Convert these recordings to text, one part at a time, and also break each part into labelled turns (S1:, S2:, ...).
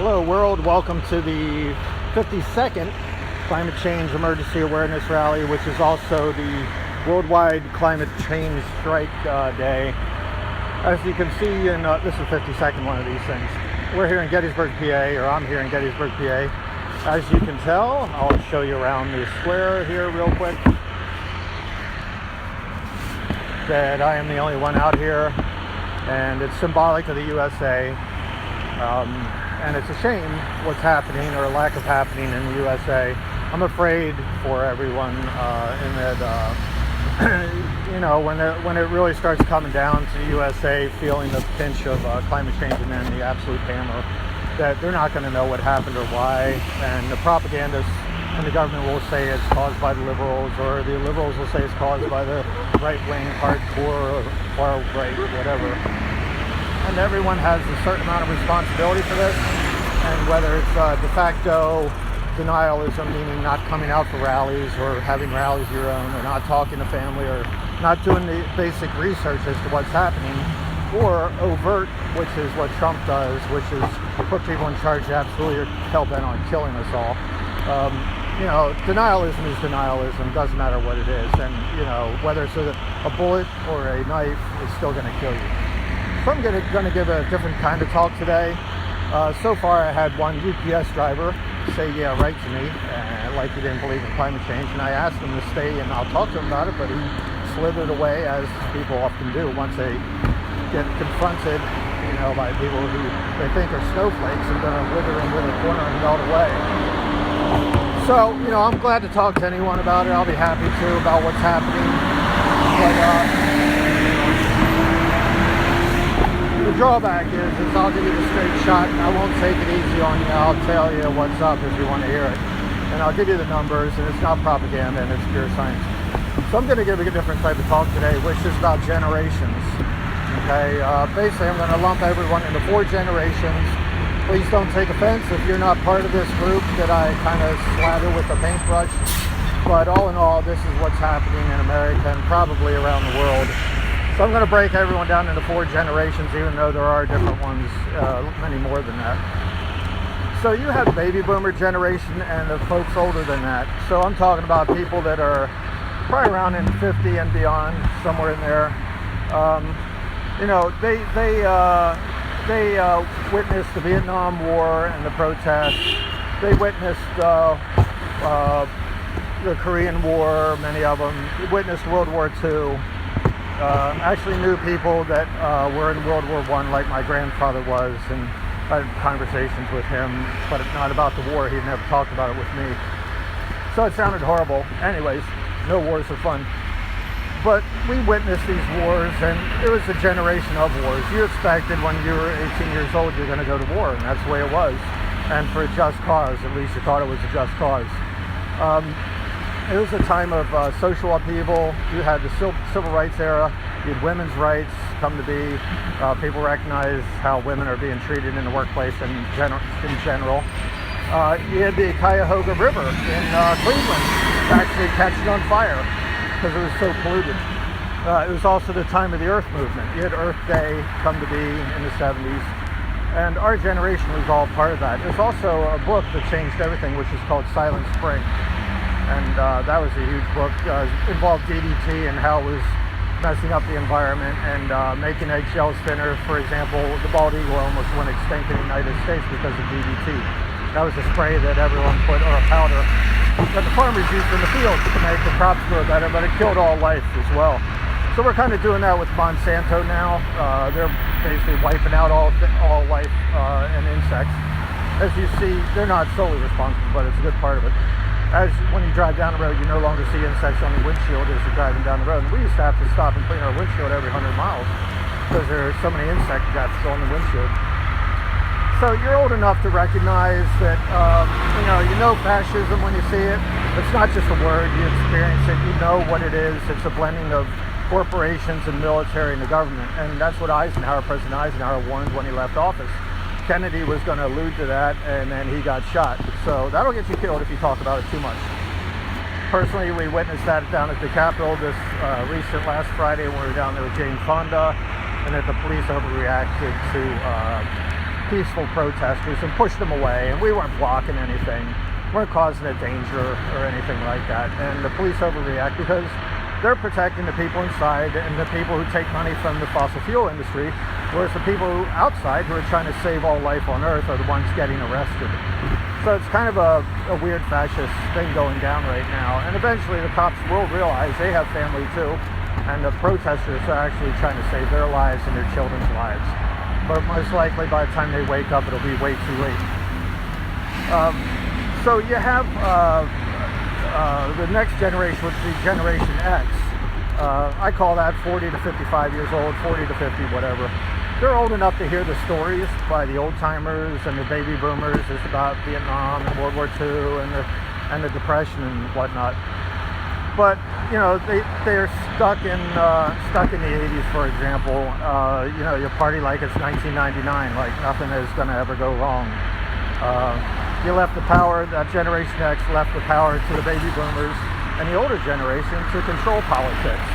S1: Hello world, welcome to the 52nd Climate Change Emergency Awareness Rally, which is also the Worldwide Climate Change Strike Day. As you can see, this is the 52nd one of these things. We're here in Gettysburg, PA, or I'm here in Gettysburg, PA. As you can tell, I'll show you around the square here real quick, that I am the only one out here, and it's symbolic of the USA. And it's a shame what's happening, or lack of happening, in the USA. I'm afraid for everyone in that, when it really starts coming down to the USA, feeling the pinch of climate change and then the absolute hammer, that they're not going to know what happened or why. And the propagandists and the government will say it's caused by the liberals, or the liberals will say it's caused by the right-wing, hardcore, or far-right, whatever. And everyone has a certain amount of responsibility for this, and whether it's de facto denialism, meaning not coming out for rallies or having rallies of your own, or not talking to family, or not doing the basic research as to what's happening, or overt, which is what Trump does, which is put people in charge absolutely are hell-bent on killing us all. Denialism is denialism, doesn't matter what it is, and whether it's a bullet or a knife, it's still going to kill you. So I'm going to give a different kind of talk today. So far I had one UPS driver say yeah right to me, like he didn't believe in climate change, and I asked him to stay and I'll talk to him about it, but he slithered away, as people often do once they get confronted by people who they think are snowflakes and going to wither into the corner and melt away. So I'm glad to talk to anyone about it. I'll be happy to about what's happening, but the drawback is I'll give you the straight shot. I won't take it easy on you. I'll tell you what's up if you want to hear it. And I'll give you the numbers, and it's not propaganda, and it's pure science. So I'm going to give you a different type of talk today, which is about generations. Okay, basically I'm going to lump everyone into 4 generations. Please don't take offense if you're not part of this group that I kind of slather with a paintbrush. But all in all, this is what's happening in America and probably around the world. So I'm going to break everyone down into 4 generations, even though there are different ones, many more than that. So you have the baby boomer generation and the folks older than that. So I'm talking about people that are probably around in 50 and beyond, somewhere in there. They witnessed the Vietnam War and the protests. They witnessed the Korean War, many of them. They witnessed World War II. Actually knew people that were in World War I, like my grandfather was, and I had conversations with him, but not about the war. He'd never talked about it with me. So it sounded horrible. Anyways, no wars are fun. But we witnessed these wars, and it was a generation of wars. You expected when you were 18 years old you're going to go to war, and that's the way it was. And for a just cause, at least you thought it was a just cause. It was a time of social upheaval. You had the civil rights era. You had women's rights come to be. People recognize how women are being treated in the workplace in general. You had the Cuyahoga River in Cleveland actually catching on fire because it was so polluted. It was also the time of the Earth movement. You had Earth Day come to be in the 70s. And our generation was all part of that. There's also a book that changed everything, which is called Silent Spring. And that was a huge book. Involved DDT and how it was messing up the environment and making eggshells thinner. For example, the bald eagle almost went extinct in the United States because of DDT. That was a spray that everyone put, or a powder, that the farmers used in the fields to make the crops grow better, but it killed all life as well. So we're kind of doing that with Monsanto now. They're basically wiping out all life and insects. As you see, they're not solely responsible, but it's a good part of it. As when you drive down the road, you no longer see insects on the windshield as you're driving down the road. And we used to have to stop and clean our windshield every 100 miles because there are so many insect deaths on the windshield. So you're old enough to recognize that, fascism when you see it. It's not just a word, you experience it, you know what it is. It's a blending of corporations and military and the government. And that's what President Eisenhower warned when he left office. Kennedy was going to allude to that, and then he got shot. So that'll get you killed if you talk about it too much. Personally, we witnessed that down at the Capitol this last Friday when we were down there with Jane Fonda, and that the police overreacted to peaceful protesters and pushed them away, and we weren't blocking anything, weren't causing a danger or anything like that. And the police overreact because they're protecting the people inside and the people who take money from the fossil fuel industry, whereas the people outside who are trying to save all life on Earth are the ones getting arrested. So it's kind of a weird fascist thing going down right now. And eventually the cops will realize they have family too, and the protesters are actually trying to save their lives and their children's lives. But most likely by the time they wake up, it'll be way too late. So you have the next generation, which is Generation X. I call that 40 to 55 years old, 40 to 50, whatever. They're old enough to hear the stories by the old timers and the baby boomers. It's about Vietnam and World War II and the Depression and whatnot. But you know, they're stuck in the 80s, for example. You know, you party like it's 1999, like nothing is going to ever go wrong. You left the power, that Generation X left the power to the baby boomers and the older generation to control politics.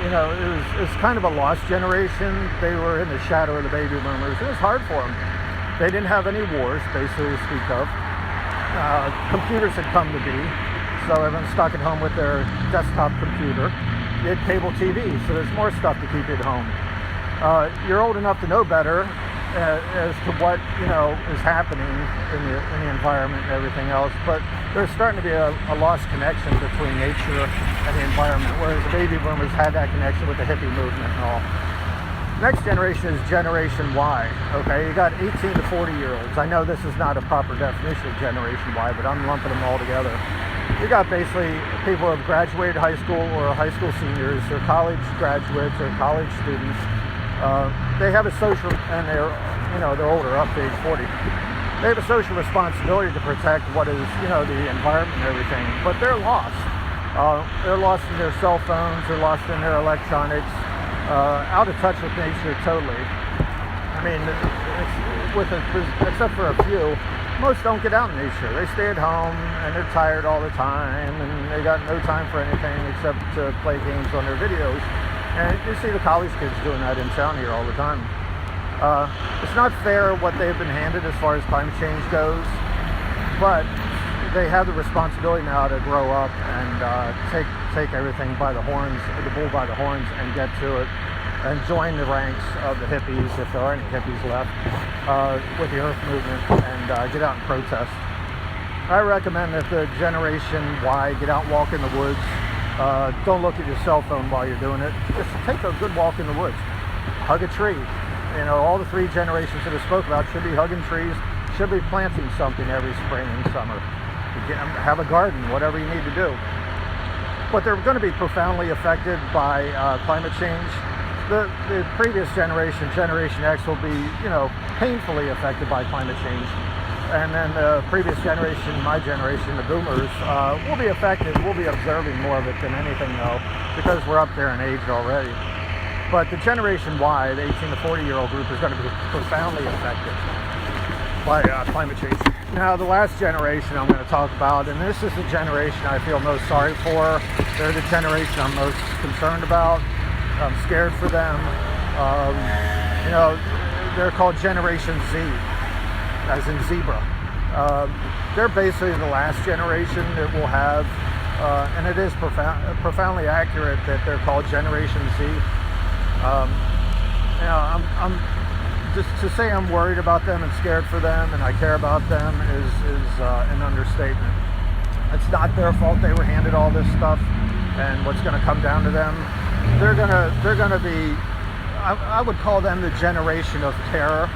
S1: You know, it was kind of a lost generation. They were in the shadow of the baby boomers. It was hard for them. They didn't have any wars, basically, to speak of. Computers had come to be, so everyone's stuck at home with their desktop computer. You had cable TV, so there's more stuff to keep you at home. You're old enough to know better as to what, you know, is happening in the environment and everything else, but there's starting to be a lost connection between nature and the environment, whereas the baby boomers had that connection with the hippie movement and all. Next generation is Generation Y. Okay, you got 18 to 40-year-olds. I know this is not a proper definition of Generation Y, but I'm lumping them all together. You got basically people who have graduated high school or are high school seniors or college graduates or college students. They have a social, and they're older, up to age 40. They have a social responsibility to protect what is, you know, the environment and everything, but they're lost. They're lost in their cell phones, they're lost in their electronics, out of touch with nature totally. I mean, except for a few, most don't get out in nature. They stay at home and they're tired all the time, and they got no time for anything except to play games on their videos. And you see the college kids doing that in town here all the time. It's not fair what they've been handed as far as climate change goes, but they have the responsibility now to grow up and take everything by the horns, the bull by the horns, and get to it, and join the ranks of the hippies, if there are any hippies left, with the Earth movement, and get out and protest. I recommend that the Generation Y get out and walk in the woods. Don't look at your cell phone while you're doing it. Just take a good walk in the woods. Hug a tree. You know, all the three generations that I spoke about should be hugging trees, should be planting something every spring and summer. Have a garden, whatever you need to do. But they're going to be profoundly affected by climate change. The previous generation, Generation X, will be, you know, painfully affected by climate change. And then the previous generation, my generation, the boomers, will be affected. We'll be observing more of it than anything, though, because we're up there in age already. But the Generation Y, the 18 to 40-year-old group, is going to be profoundly affected by climate change. Now, the last generation I'm going to talk about, and this is the generation I feel most sorry for. They're the generation I'm most concerned about. I'm scared for them. You know, they're called Generation Z, as in zebra. They're basically the last generation that will have, and it is profoundly accurate that they're called Generation Z. You know, I'm just to say I'm worried about them and scared for them and I care about them is an understatement. It's not their fault they were handed all this stuff, and what's going to come down to them, they're gonna be, I would call them the generation of terror.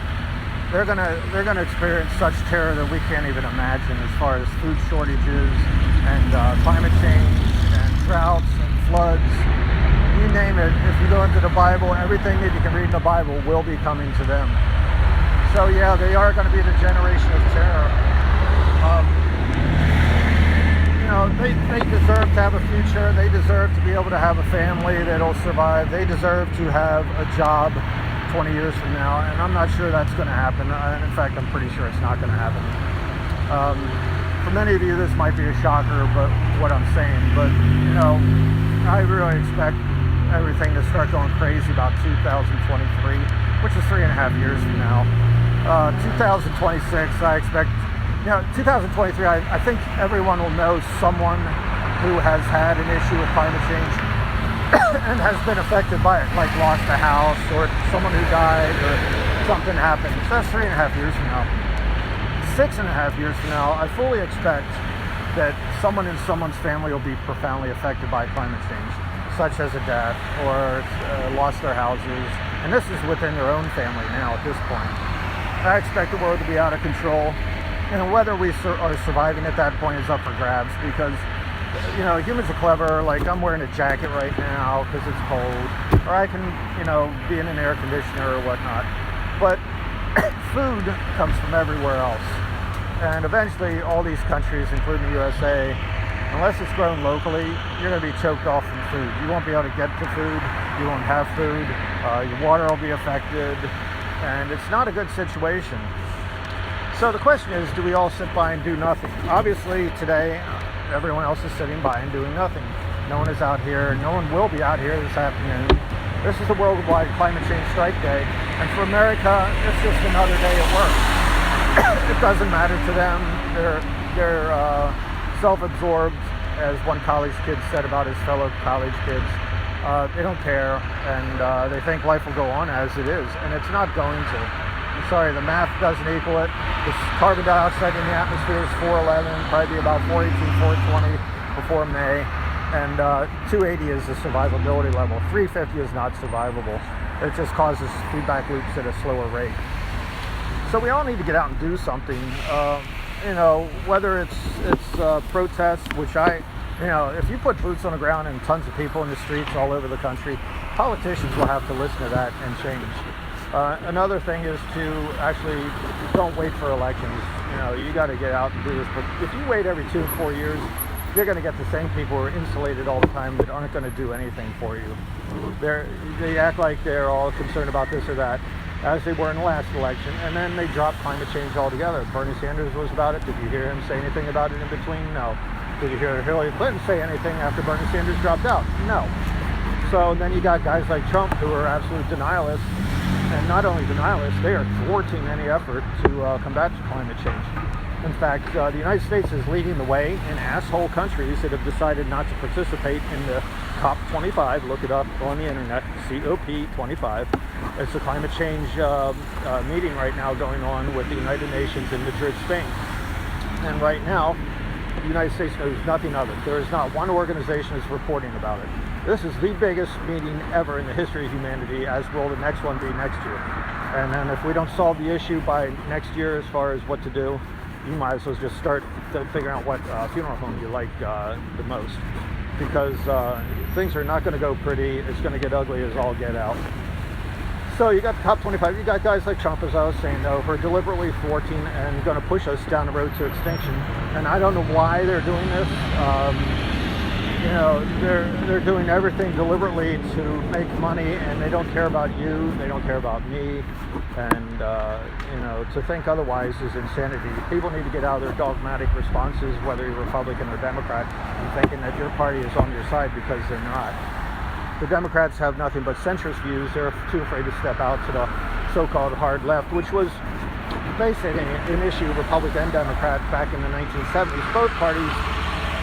S1: They're gonna experience such terror that we can't even imagine, as far as food shortages and climate change and droughts and floods. You name it. If you go into the Bible, everything that you can read in the Bible will be coming to them. So yeah, they are going to be the generation of terror. You know, they deserve to have a future. They deserve to be able to have a family that'll survive. They deserve to have a job 20 years from now, and I'm not sure that's going to happen. In fact, I'm pretty sure it's not going to happen. For many of you, this might be a shocker, but what I'm saying, but you know, I really expect everything to start going crazy about 2023. which is 3.5 years from now. 2026, I expect, 2023, I think everyone will know someone who has had an issue with climate change and has been affected by it, like lost a house or someone who died or something happened. So that's 3.5 years from now. 6.5 years from now, I fully expect that someone in someone's family will be profoundly affected by climate change, such as a death or lost their houses. And this is within their own family now at this point. I expect the world to be out of control. And whether we are surviving at that point is up for grabs, because humans are clever. Like, I'm wearing a jacket right now because it's cold, or I can, be in an air conditioner or whatnot. But food comes from everywhere else. And eventually all these countries, including the USA, unless it's grown locally, you're going to be choked off from food. You won't be able to get to food. You won't have food. Your water will be affected. And it's not a good situation. So the question is, do we all sit by and do nothing? Obviously, today, everyone else is sitting by and doing nothing. No one is out here. No one will be out here this afternoon. This is the worldwide climate change strike day. And for America, it's just another day at work. It doesn't matter to them. They're self-absorbed, as one college kid said about his fellow college kids. They don't care, and they think life will go on as it is, and it's not going to. I'm sorry, the math doesn't equal it. The carbon dioxide in the atmosphere is 411, probably be about 418, 420 before May, and 280 is the survivability level. 350 is not survivable. It just causes feedback loops at a slower rate. So we all need to get out and do something. Whether it's protests, which if you put boots on the ground and tons of people in the streets all over the country, politicians will have to listen to that and change. Another thing is to actually don't wait for elections. You got to get out and do this. But if you wait every 2 and 4 years, you're going to get the same people who are insulated all the time that aren't going to do anything for you. They act like they're all concerned about this or that, as they were in the last election, and then they dropped climate change altogether. Bernie Sanders was about it. Did you hear him say anything about it in between? No. Did you hear Hillary Clinton say anything after Bernie Sanders dropped out? No. So then you got guys like Trump who are absolute denialists, and not only denialists, they are thwarting any effort to combat climate change. In fact, the United States is leading the way in asshole countries that have decided not to participate in the COP25. Look it up on the internet, COP25. It's a climate change meeting right now going on with the United Nations in Madrid, Spain. And right now, the United States knows nothing of it. There is not one organization that's reporting about it. This is the biggest meeting ever in the history of humanity, as will the next one be next year. And then if we don't solve the issue by next year as far as what to do, you might as well just start figuring out what funeral home you like the most. Because things are not going to go pretty. It's going to get ugly as all get out. So you got the COP25, you got guys like Trump, as I was saying, though, who are deliberately thwarting and going to push us down the road to extinction. And I don't know why they're doing this. They're doing everything deliberately to make money, and they don't care about you, they don't care about me. And, to think otherwise is insanity. People need to get out of their dogmatic responses, whether you're Republican or Democrat, and thinking that your party is on your side, because they're not. The Democrats have nothing but centrist views. They're too afraid to step out to the so-called hard left, which was basically an issue, Republican and Democrat, back in the 1970s. Both parties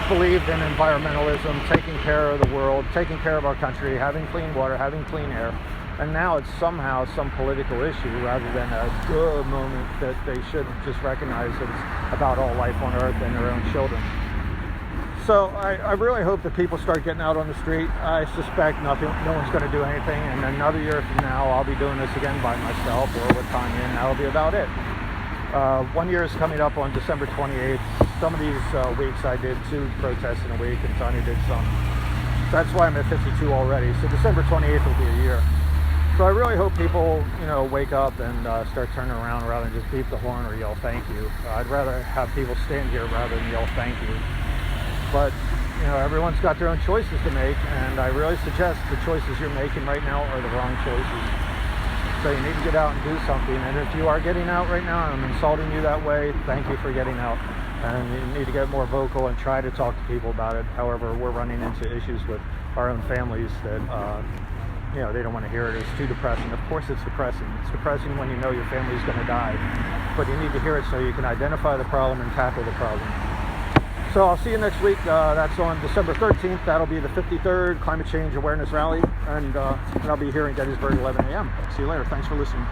S1: believed in environmentalism, taking care of the world, taking care of our country, having clean water, having clean air. And now it's somehow some political issue rather than a good moment that they should just recognize that it's about all life on Earth and their own children. So I really hope that people start getting out on the street. I suspect no one's going to do anything, and another year from now I'll be doing this again by myself or with Tanya, and that'll be about it. 1 year is coming up on December 28th. Some of these weeks I did 2 protests in a week, and Tanya did some. That's why I'm at 52 already. So December 28th will be a year. So I really hope people, wake up and start turning around rather than just beep the horn or yell thank you. I'd rather have people stand here rather than yell thank you. But, everyone's got their own choices to make, and I really suggest the choices you're making right now are the wrong choices. So you need to get out and do something. And if you are getting out right now and I'm insulting you that way, thank you for getting out. And you need to get more vocal and try to talk to people about it. However, we're running into issues with our own families that they don't want to hear it. It's too depressing. Of course it's depressing. It's depressing when you know your family's going to die. But you need to hear it so you can identify the problem and tackle the problem. So I'll see you next week. That's on December 13th. That'll be the 53rd Climate Change Awareness Rally. And I'll be here in Gettysburg at 11 a.m. See you later. Thanks for listening.